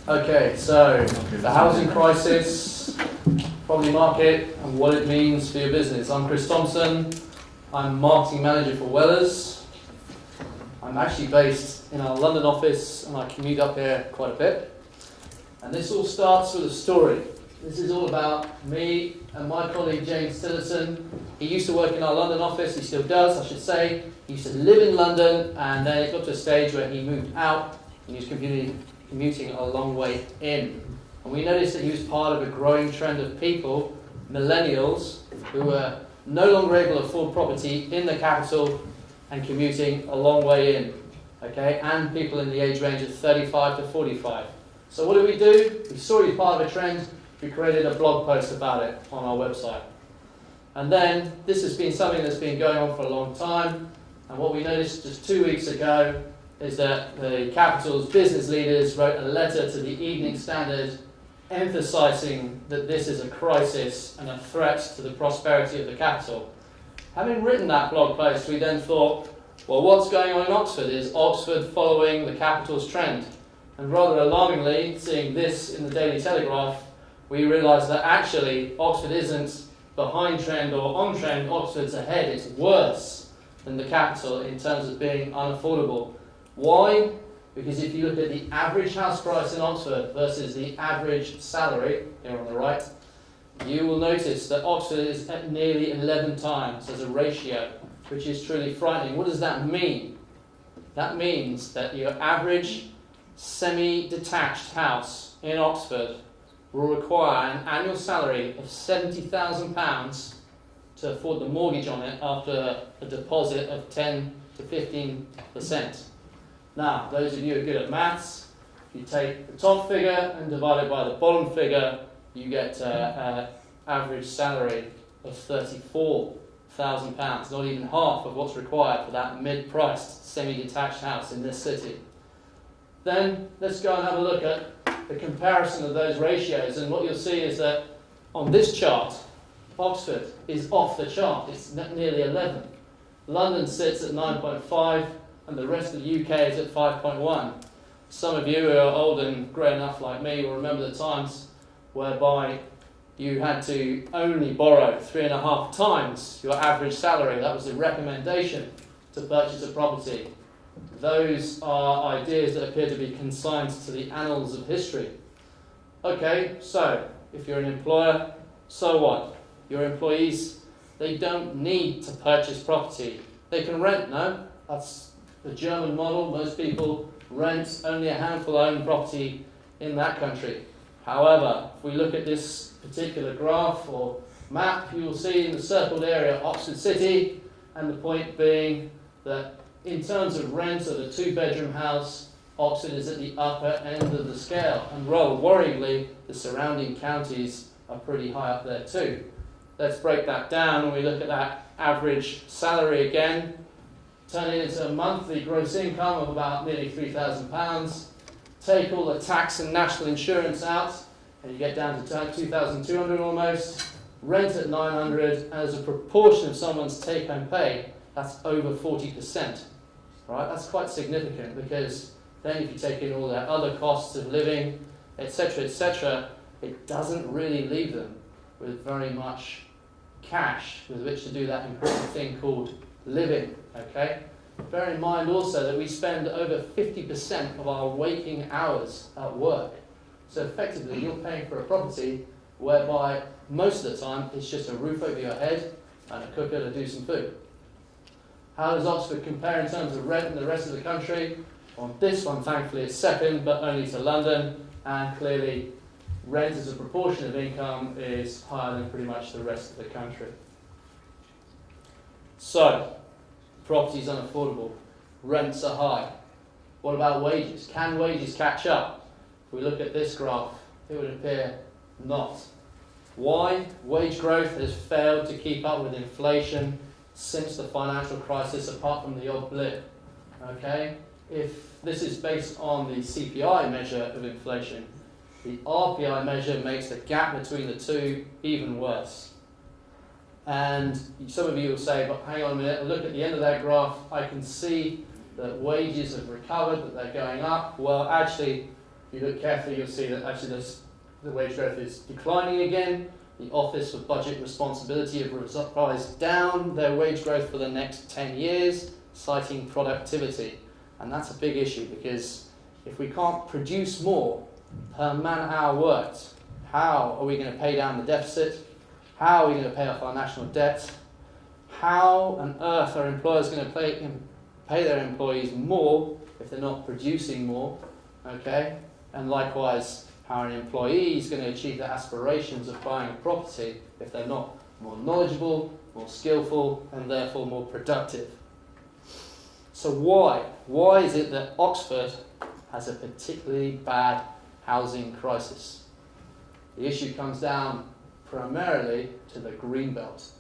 Okay, so the housing crisis, property market, and what it means for your business. I'm Chris Thompson. I'm marketing manager for Wellers. I'm actually based in our London office, and I commute up here quite a bit. And this all starts with a story. This is all about me and my colleague James Tillerson. He used to work in our London office. He still does, I should say. He used to live in London, and then it got to a stage where he moved out, and he was commuting a long way in. And we noticed that he was part of a growing trend of people, millennials, who were no longer able to afford property in the capital and commuting a long way in, okay? And people in the age range of 35 to 45. So what did we do? We saw he was part of a trend. We created a blog post about it on our website. And then this has been something that's been going on for a long time. And what we noticed just 2 weeks ago is that the capital's business leaders wrote a letter to the Evening Standard emphasising that this is a crisis and a threat to the prosperity of the capital. Having written that blog post, we then thought, well, what's going on in Oxford? Is Oxford following the capital's trend? And rather alarmingly, seeing this in the Daily Telegraph, we realised that actually Oxford isn't behind trend or on trend, Oxford's ahead. It's worse than the capital in terms of being unaffordable. Why? Because if you look at the average house price in Oxford versus the average salary, here on the right, you will notice that Oxford is at nearly 11 times as a ratio, which is truly frightening. What does that mean? That means that your average semi-detached house in Oxford will require an annual salary of £70,000 to afford the mortgage on it after a deposit of 10 to 15%. Now, those of you who are good at maths, if you take the top figure and divide it by the bottom figure, you get an average salary of £34,000, not even half of what's required for that mid-priced semi-detached house in this city. Then let's go and have a look at the comparison of those ratios, and what you'll see is that on this chart, Oxford is off the chart. It's nearly 11. London sits at 9.5, and the rest of the UK is at 5.1. Some of you who are old and grey enough like me will remember the times whereby you had to only borrow 3.5 times your average salary. That was the recommendation to purchase a property. Those are ideas that appear to be consigned to the annals of history. Okay, so if you're an employer, so what? Your employees, they don't need to purchase property. They can rent, no? That's the German model. Most people rent, only a handful own property in that country. However, if we look at this particular graph or map, you will see in the circled area Oxford City, and the point being that in terms of rent of a 2-bedroom house, Oxford is at the upper end of the scale, and rather worryingly, the surrounding counties are pretty high up there too. Let's break that down and we look at that average salary again. Turn it into a monthly gross income of about nearly £3,000. Take all the tax and national insurance out, and you get down to 2,200 almost. Rent at 900, and as a proportion of someone's take-home pay, that's over 40%. Right? That's quite significant, because then if you take in all their other costs of living, etc., it doesn't really leave them with very much cash with which to do that important thing called living. Okay? Bear in mind also that we spend over 50% of our waking hours at work. So effectively you're paying for a property whereby most of the time it's just a roof over your head and a cooker to do some food. How does Oxford compare in terms of rent in the rest of the country? On this one, thankfully, it's second, but only to London, and clearly rent as a proportion of income is higher than pretty much the rest of the country. So, property's unaffordable, rents are high. What about wages? Can wages catch up? If we look at this graph, it would appear not. Why? Wage growth has failed to keep up with inflation since the financial crisis, apart from the odd blip. Okay? If this is based on the CPI measure of inflation, the RPI measure makes the gap between the two even worse. And some of you will say, but hang on a minute, look at the end of that graph, I can see that wages have recovered, that they're going up. Well, actually, if you look carefully, you'll see that actually the wage growth is declining again. The Office for Budget Responsibility have revised down their wage growth for the next 10 years, citing productivity. And that's a big issue, because if we can't produce more per man-hour worked, how are we going to pay down the deficit? How are we going to pay off our national debt? How on earth are employers going to pay their employees more if they're not producing more? Okay? And likewise, how are employees going to achieve their aspirations of buying a property if they're not more knowledgeable, more skillful, and therefore more productive? So why? Why is it that Oxford has a particularly bad housing crisis? The issue comes down primarily to the greenbelt.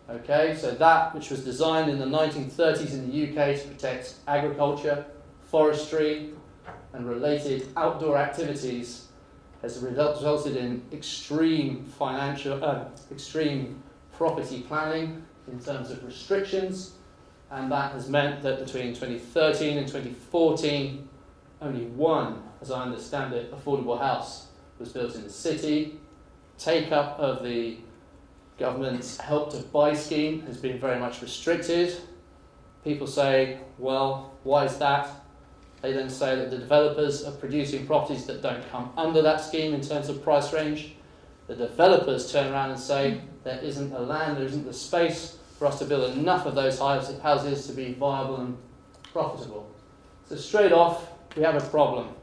Okay, so that which was designed in the 1930s in the UK to protect agriculture, forestry, and related outdoor activities has resulted in extreme property planning in terms of restrictions, and that has meant that between 2013 and 2014, only one, as I understand it, affordable house was built in the city. Take-up of the government's Help to Buy scheme has been very much restricted. People say, well, why is that? They then say that the developers are producing properties that don't come under that scheme in terms of price range. The developers turn around and say there isn't the land, there isn't the space for us to build enough of those houses to be viable and profitable. So straight off, we have a problem.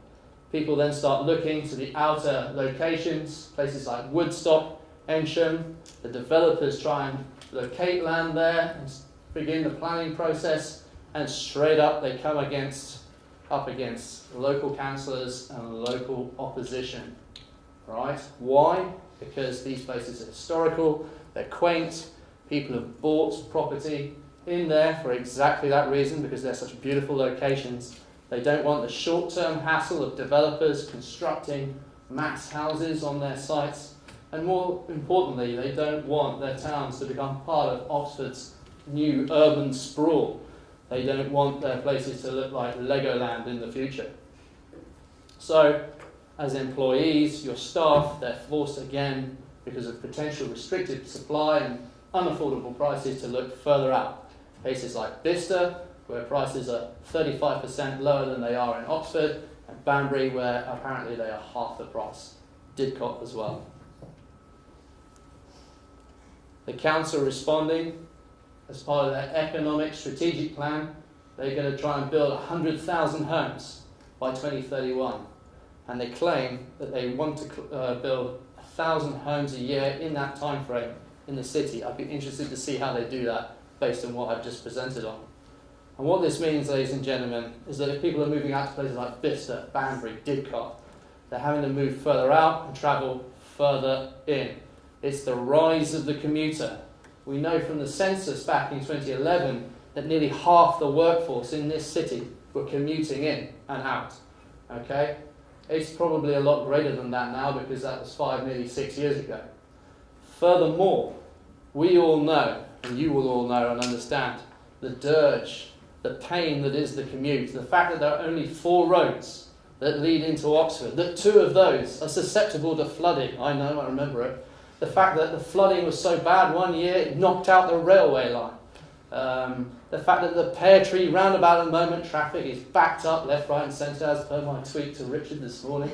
People then start looking to the outer locations, places like Woodstock, Ensham. The developers try and locate land there and begin the planning process, and straight up they come up against local councillors and local opposition. Right? Why? Because these places are historical, they're quaint, people have bought property in there for exactly that reason, because they're such beautiful locations. They don't want the short-term hassle of developers constructing mass houses on their sites. And more importantly, they don't want their towns to become part of Oxford's new urban sprawl. They don't want their places to look like Legoland in the future. So, as employees, your staff, they're forced again, because of potential restricted supply and unaffordable prices, to look further out. Places like Bicester, where prices are 35% lower than they are in Oxford, and Banbury, where apparently they are half the price. Didcot as well. The council responding, as part of their economic strategic plan, they're going to try and build 100,000 homes by 2031. And they claim that they want to build 1,000 homes a year in that time frame in the city. I'd be interested to see how they do that based on what I've just presented on. And what this means, ladies and gentlemen, is that if people are moving out to places like Bicester, Banbury, Didcot, they're having to move further out and travel further in. It's the rise of the commuter. We know from the census back in 2011 that nearly half the workforce in this city were commuting in and out. Okay? It's probably a lot greater than that now, because that was nearly 6 years ago. Furthermore, we all know, and you will all know and understand, the dirge, the pain that is the commute, the fact that there are only 4 roads that lead into Oxford, that 2 of those are susceptible to flooding. I know, I remember it. The fact that the flooding was so bad one year, it knocked out the railway line. The fact that the Pear Tree roundabout at the moment, traffic is backed up left, right and centre, as per my tweet to Richard this morning.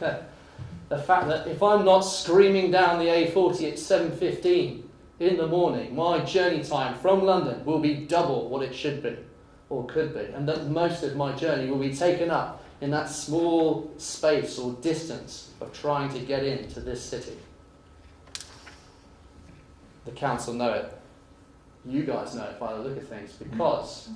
The fact that if I'm not screaming down the A40 at 7:15 in the morning, my journey time from London will be double what it should be, or could be, and that most of my journey will be taken up in that small space or distance of trying to get into this city. The council know it. You guys know it by the look of things, because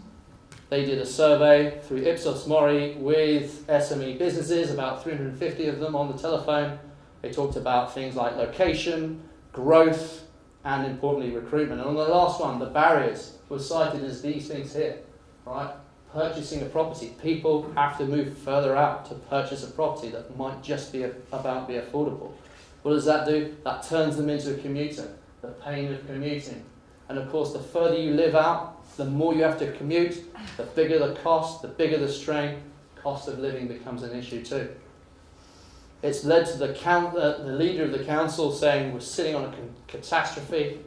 they did a survey through Ipsos Mori with SME businesses, about 350 of them on the telephone. They talked about things like location, growth, and importantly recruitment. And on the last one, the barriers were cited as these things here, right? Purchasing a property. People have to move further out to purchase a property that might just be about be affordable. What does that do? That turns them into a commuter. The pain of commuting. And of course, the further you live out, the more you have to commute, the bigger the cost, the bigger the strain. Cost of living becomes an issue too. It's led to the leader of the council saying we're sitting on a catastrophe.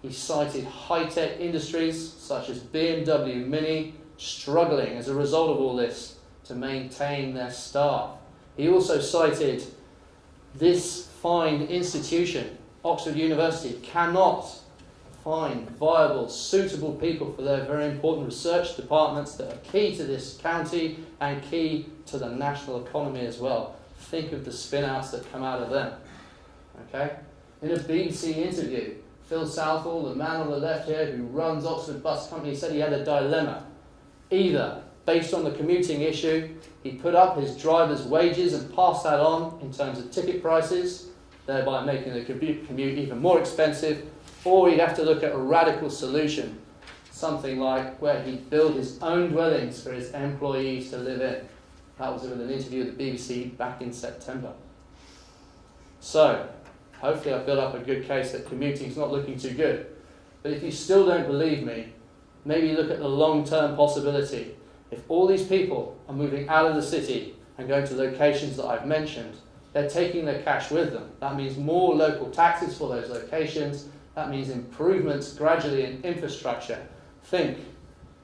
He cited high-tech industries such as BMW, Mini, struggling as a result of all this to maintain their staff. He also cited this fine institution, Oxford University, cannot find viable, suitable people for their very important research departments that are key to this county and key to the national economy as well. Think of the spin-outs that come out of them. Okay? In a BBC interview, Phil Southall, the man on the left here who runs Oxford Bus Company, said he had a dilemma. Either, based on the commuting issue, he put up his drivers' wages and passed that on in terms of ticket prices, thereby making the commute even more expensive, or he'd have to look at a radical solution, something like where he'd build his own dwellings for his employees to live in. That was in an interview with the BBC back in September. So, hopefully I've built up a good case that commuting's not looking too good. But if you still don't believe me, maybe look at the long-term possibility. If all these people are moving out of the city and going to locations that I've mentioned, they're taking their cash with them. That means more local taxes for those locations. That means improvements gradually in infrastructure. Think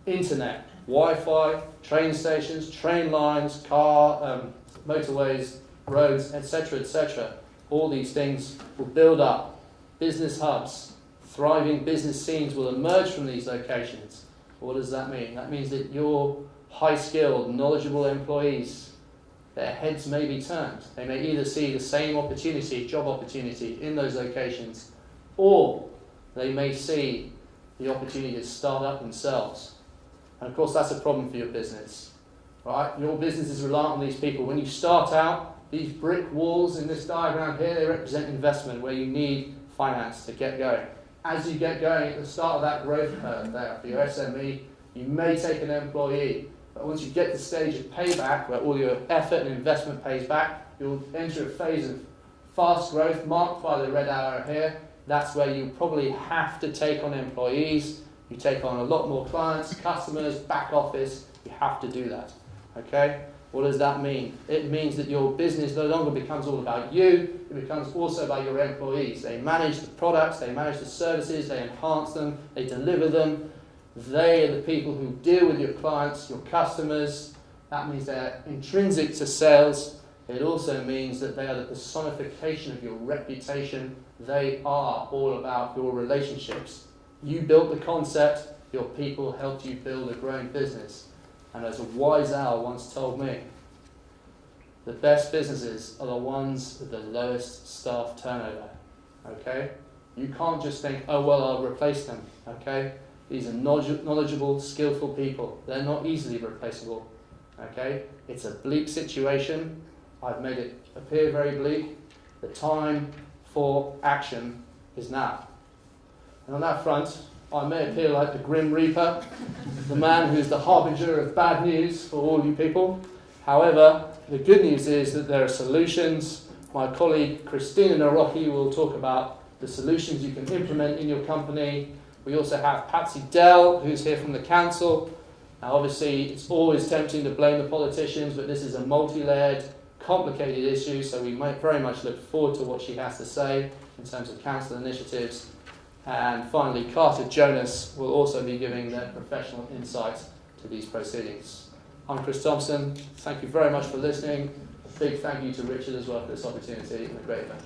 internet, Wi-Fi, train stations, train lines, motorways, roads, etc., etc. All these things will build up. Business hubs, thriving business scenes will emerge from these locations. What does that mean? That means that your high-skilled, knowledgeable employees, their heads may be turned. They may either see the same opportunity, job opportunity in those locations, or they may see the opportunity to start up themselves. And of course that's a problem for your business. Right? Your business is reliant on these people. When you start out, these brick walls in this diagram here, they represent investment where you need finance to get going. As you get going at the start of that growth curve there for your SME, you may take an employee, but once you get to the stage of payback, where all your effort and investment pays back, you'll enter a phase of fast growth marked by the red arrow here. That's where you probably have to take on employees. You take on a lot more clients, customers, back office. You have to do that. Okay? What does that mean? It means that your business no longer becomes all about you. It becomes also about your employees. They manage the products, they manage the services, they enhance them, they deliver them. They are the people who deal with your clients, your customers. That means they're intrinsic to sales. It also means that they are the personification of your reputation. They are all about your relationships. You built the concept, your people helped you build a growing business. And as a wise owl once told me, the best businesses are the ones with the lowest staff turnover. Okay? You can't just think, oh well, I'll replace them. Okay? These are knowledgeable, skillful people. They're not easily replaceable. Okay? It's a bleak situation. I've made it appear very bleak. The time for action is now. And on that front, I may appear like the Grim Reaper, the man who's the harbinger of bad news for all you people. However, the good news is that there are solutions. My colleague Christina Narocki will talk about the solutions you can implement in your company. We also have Patsy Dell, who's here from the council. Now obviously, it's always tempting to blame the politicians, but this is a multi-layered, complicated issue, so we might very much look forward to what she has to say in terms of council initiatives. And finally, Carter Jonas will also be giving their professional insights to these proceedings. I'm Chris Thompson. Thank you very much for listening. A big thank you to Richard as well for this opportunity and a great event.